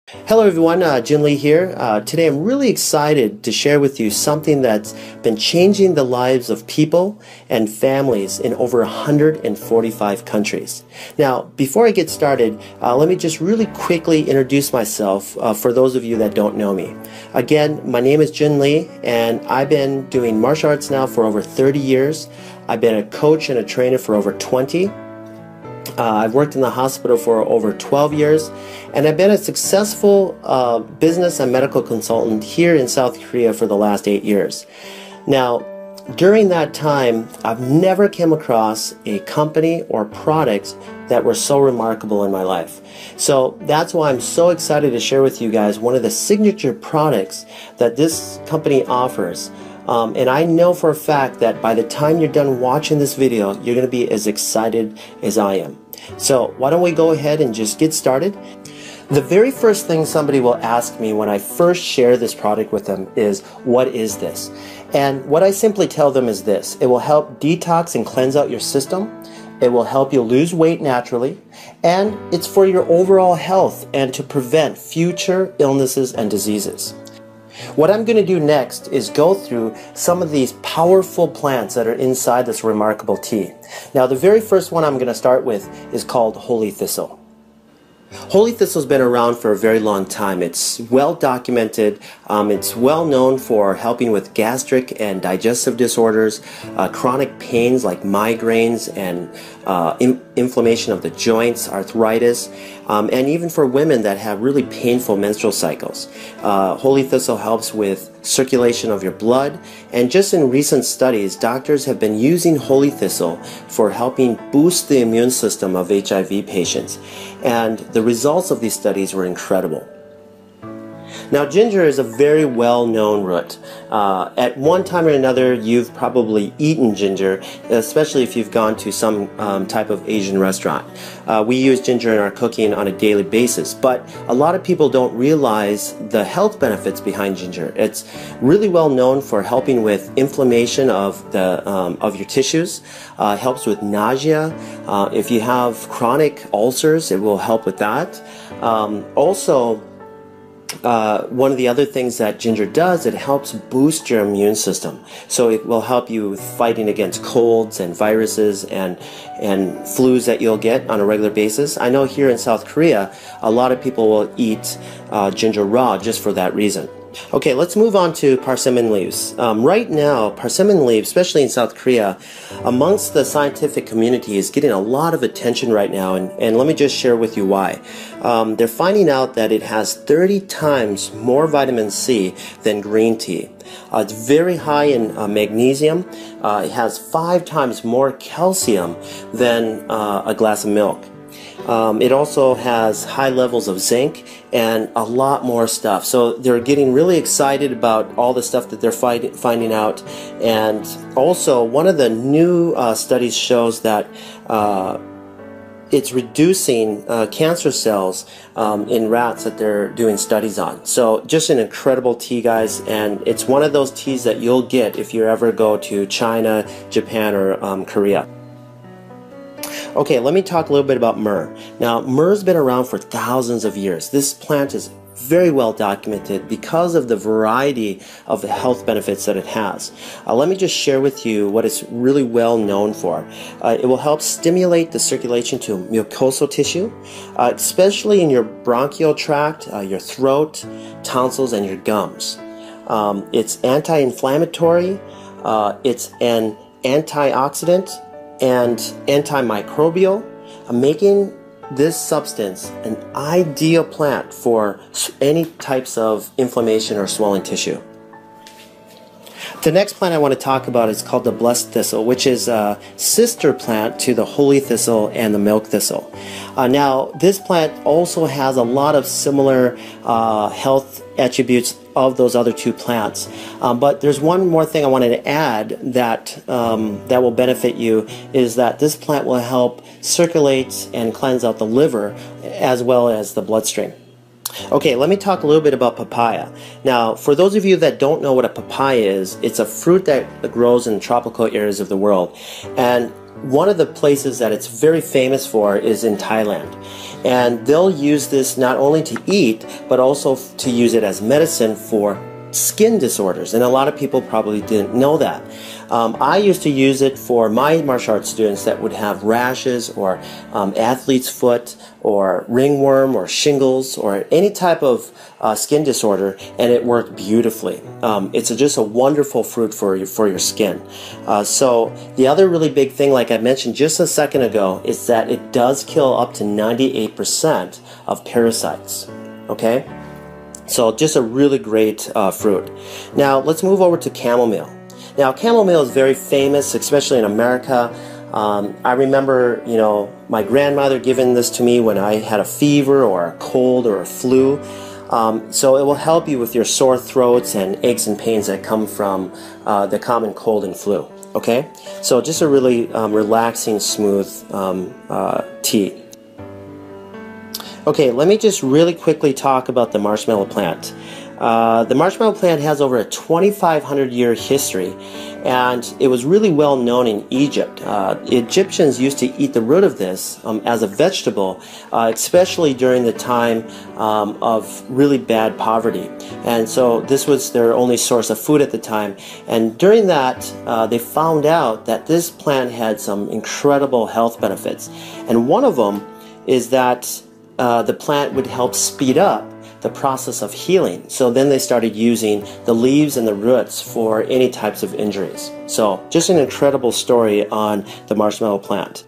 Hello everyone, Jin Lee here. Today I'm really excited to share with you something that's been changing the lives of people and families in over 145 countries. Now, before I get started, let me just really quickly introduce myself for those of you that don't know me. Again, my name is Jin Lee and I've been doing martial arts now for over 30 years. I've been a coach and a trainer for over 20. I've worked in the hospital for over 12 years, and I've been a successful business and medical consultant here in South Korea for the last 8 years. Now, during that time, I've never come across a company or products that were so remarkable in my life. So that's why I'm so excited to share with you guys one of the signature products that this company offers. And I know for a fact that by the time you're done watching this video, you're going to be as excited as I am. So why don't we go ahead and just get started? The very first thing somebody will ask me when I first share this product with them is, what is this? And what I simply tell them is this: it will help detox and cleanse out your system. It will help you lose weight naturally, and it's for your overall health and to prevent future illnesses and diseases. What I'm going to do next is go through some of these powerful plants that are inside this remarkable tea. Now, the very first one I'm going to start with is called Holy Thistle. Holy Thistle has been around for a very long time. It's well documented. It's well known for helping with gastric and digestive disorders, chronic pains like migraines and inflammation of the joints, arthritis, and even for women that have really painful menstrual cycles. Holy Thistle helps with circulation of your blood, and just in recent studies, doctors have been using Holy Thistle for helping boost the immune system of HIV patients, and the results of these studies were incredible. Now, ginger is a very well-known root. At one time or another, you've probably eaten ginger, especially if you've gone to some type of Asian restaurant. We use ginger in our cooking on a daily basis, but a lot of people don't realize the health benefits behind ginger. It's really well known for helping with inflammation of your tissues, helps with nausea. If you have chronic ulcers, it will help with that. One of the other things that ginger does, it helps boost your immune system. So it will help you with fighting against colds and viruses and flus that you'll get on a regular basis. I know here in South Korea, a lot of people will eat ginger raw just for that reason. Okay, let's move on to persimmon leaves. Right now, persimmon leaves, especially in South Korea, amongst the scientific community is getting a lot of attention right now, and let me just share with you why. They're finding out that it has 30 times more vitamin C than green tea. It's very high in magnesium. It has 5 times more calcium than a glass of milk. It also has high levels of zinc and a lot more stuff. So they're getting really excited about all the stuff that they're finding out. And also, one of the new studies shows that it's reducing cancer cells in rats that they're doing studies on. So just an incredible tea, guys, and it's one of those teas that you'll get if you ever go to China, Japan, or Korea. Okay, let me talk a little bit about myrrh. Now, myrrh's been around for thousands of years. This plant is very well documented because of the variety of the health benefits that it has. Let me just share with you what it's really well known for. It will help stimulate the circulation to mucosal tissue, especially in your bronchial tract, your throat, tonsils, and your gums. It's anti-inflammatory, it's an antioxidant, and antimicrobial, making this substance an ideal plant for any types of inflammation or swelling tissue. The next plant I want to talk about is called the blessed thistle, which is a sister plant to the holy thistle and the milk thistle. Now, this plant also has a lot of similar health attributes of those other two plants. But there's one more thing I wanted to add that that will benefit you, is that this plant will help circulate and cleanse out the liver as well as the bloodstream. Okay, let me talk a little bit about papaya. Now, for those of you that don't know what a papaya is, it's a fruit that grows in tropical areas of the world. And one of the places that it's very famous for is in Thailand. And they'll use this not only to eat, but also to use it as medicine for skin disorders. And a lot of people probably didn't know that. I used to use it for my martial arts students that would have rashes or athlete's foot or ringworm or shingles or any type of skin disorder, and it worked beautifully. It's just a wonderful fruit for your skin. So the other really big thing, like I mentioned just a second ago, is that it does kill up to 98% of parasites. Okay? So just a really great fruit. Now let's move over to chamomile. Now chamomile is very famous, especially in America. I remember, my grandmother giving this to me when I had a fever or a cold or a flu. So it will help you with your sore throats and aches and pains that come from the common cold and flu. Okay? So just a really relaxing, smooth tea. Okay, let me just really quickly talk about the marshmallow plant. The marshmallow plant has over a 2,500-year history, and it was really well known in Egypt. Egyptians used to eat the root of this as a vegetable, especially during the time of really bad poverty. And so this was their only source of food at the time. And during that, they found out that this plant had some incredible health benefits. And one of them is that the plant would help speed up the process of healing. So then they started using the leaves and the roots for any types of injuries. So just an incredible story on the marshmallow plant.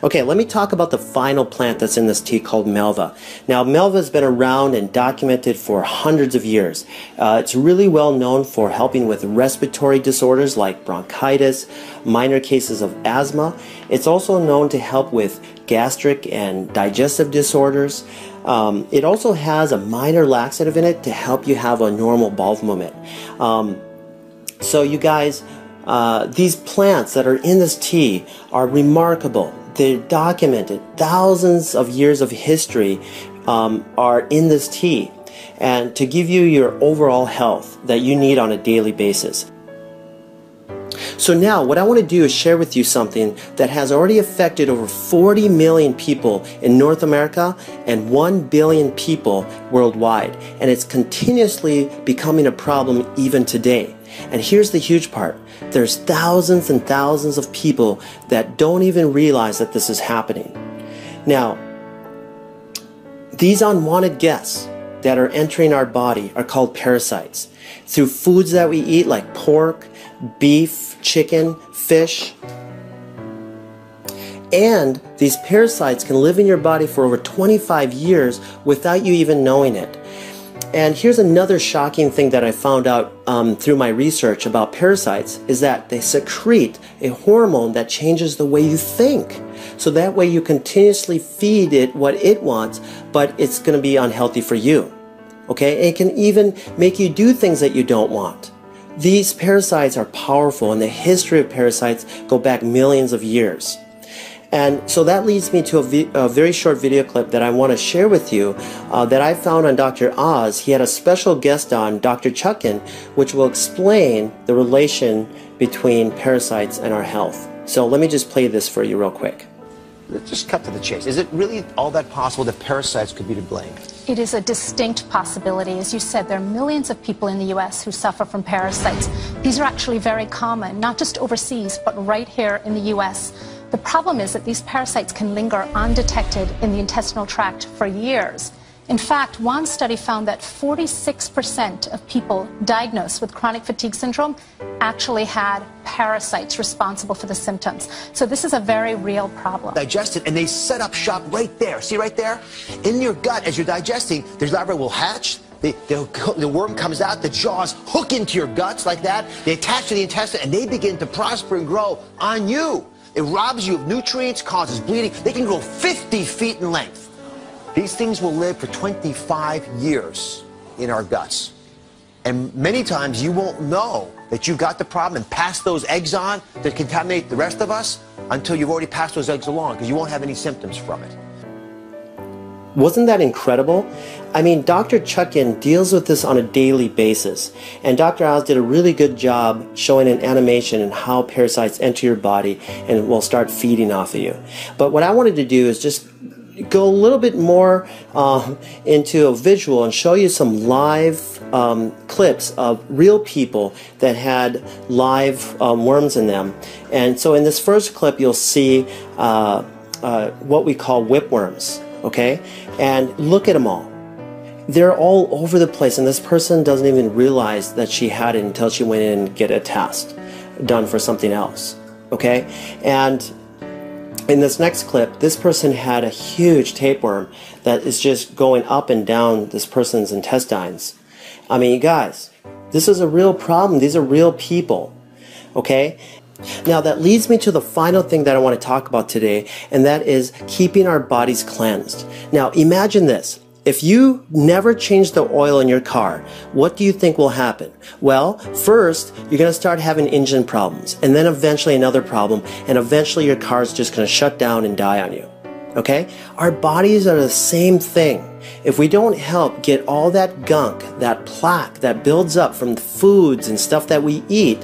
Okay, let me talk about the final plant that's in this tea called Malva. Now, Malva has been around and documented for hundreds of years. It's really well known for helping with respiratory disorders like bronchitis, minor cases of asthma. It's also known to help with gastric and digestive disorders. It also has a minor laxative in it to help you have a normal bowel movement. So you guys, these plants that are in this tea are remarkable. They're documented. Thousands of years of history are in this tea, and to give you your overall health that you need on a daily basis. So now what I want to do is share with you something that has already affected over 40 million people in North America and 1 billion people worldwide, and it's continuously becoming a problem even today. And here's the huge part. There's thousands and thousands of people that don't even realize that this is happening. Now, these unwanted guests that are entering our body are called parasites. Through foods that we eat like pork, beef, chicken, fish. And these parasites can live in your body for over 25 years without you even knowing it. And here's another shocking thing that I found out through my research about parasites is that they secrete a hormone that changes the way you think. So that way you continuously feed it what it wants, but it's going to be unhealthy for you. Okay? It can even make you do things that you don't want. These parasites are powerful, and the history of parasites go back millions of years. And so that leads me to a very short video clip that I want to share with you that I found on Dr. Oz. He had a special guest on, Dr. Chuckin, which will explain the relation between parasites and our health. So let me just play this for you real quick. Let's just cut to the chase. Is it really all that possible that parasites could be to blame? It is a distinct possibility. As you said, there are millions of people in the U.S. who suffer from parasites. These are actually very common, not just overseas, but right here in the U.S. The problem is that these parasites can linger undetected in the intestinal tract for years. In fact, one study found that 46% of people diagnosed with chronic fatigue syndrome actually had parasites responsible for the symptoms. So this is a very real problem. Digest it, and they set up shop right there. See right there? In your gut, as you're digesting, the larvae will hatch. The worm comes out, the jaws hook into your guts like that. They attach to the intestine, and they begin to prosper and grow on you. It robs you of nutrients, causes bleeding. They can grow 50 feet in length. These things will live for 25 years in our guts. And many times you won't know that you got the problem and pass those eggs on to contaminate the rest of us until you've already passed those eggs along, because you won't have any symptoms from it. Wasn't that incredible? I mean, Dr. Chuckin deals with this on a daily basis, and Dr. Oz did a really good job showing an animation and how parasites enter your body and will start feeding off of you. But what I wanted to do is just go a little bit more into a visual and show you some live clips of real people that had live worms in them. And so in this first clip, you'll see what we call whipworms, okay? And look at them all. They're all over the place, and this person doesn't even realize that she had it until she went in and get a test done for something else, okay? And in this next clip, this person had a huge tapeworm that is just going up and down this person's intestines. I mean, you guys, this is a real problem. These are real people, okay? Now that leads me to the final thing that I want to talk about today, and that is keeping our bodies cleansed. Now imagine this. If you never change the oil in your car, what do you think will happen? Well, first, you're going to start having engine problems, and then eventually another problem, and eventually your car's just going to shut down and die on you. Okay? Our bodies are the same thing. If we don't help get all that gunk, that plaque that builds up from the foods and stuff that we eat,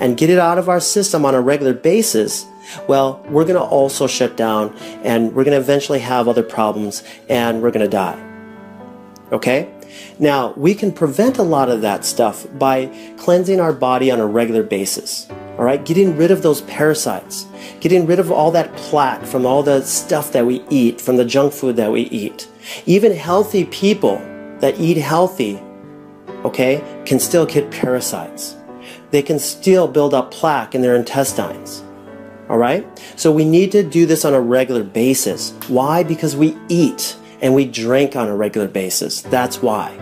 and get it out of our system on a regular basis, well, we're going to also shut down, and we're going to eventually have other problems, and we're going to die. Okay? Now, we can prevent a lot of that stuff by cleansing our body on a regular basis. All right? Getting rid of those parasites. Getting rid of all that plaque from all the stuff that we eat, from the junk food that we eat. Even healthy people that eat healthy, okay, can still get parasites. They can still build up plaque in their intestines. All right? So we need to do this on a regular basis. Why? Because we eat and we drink on a regular basis. That's why.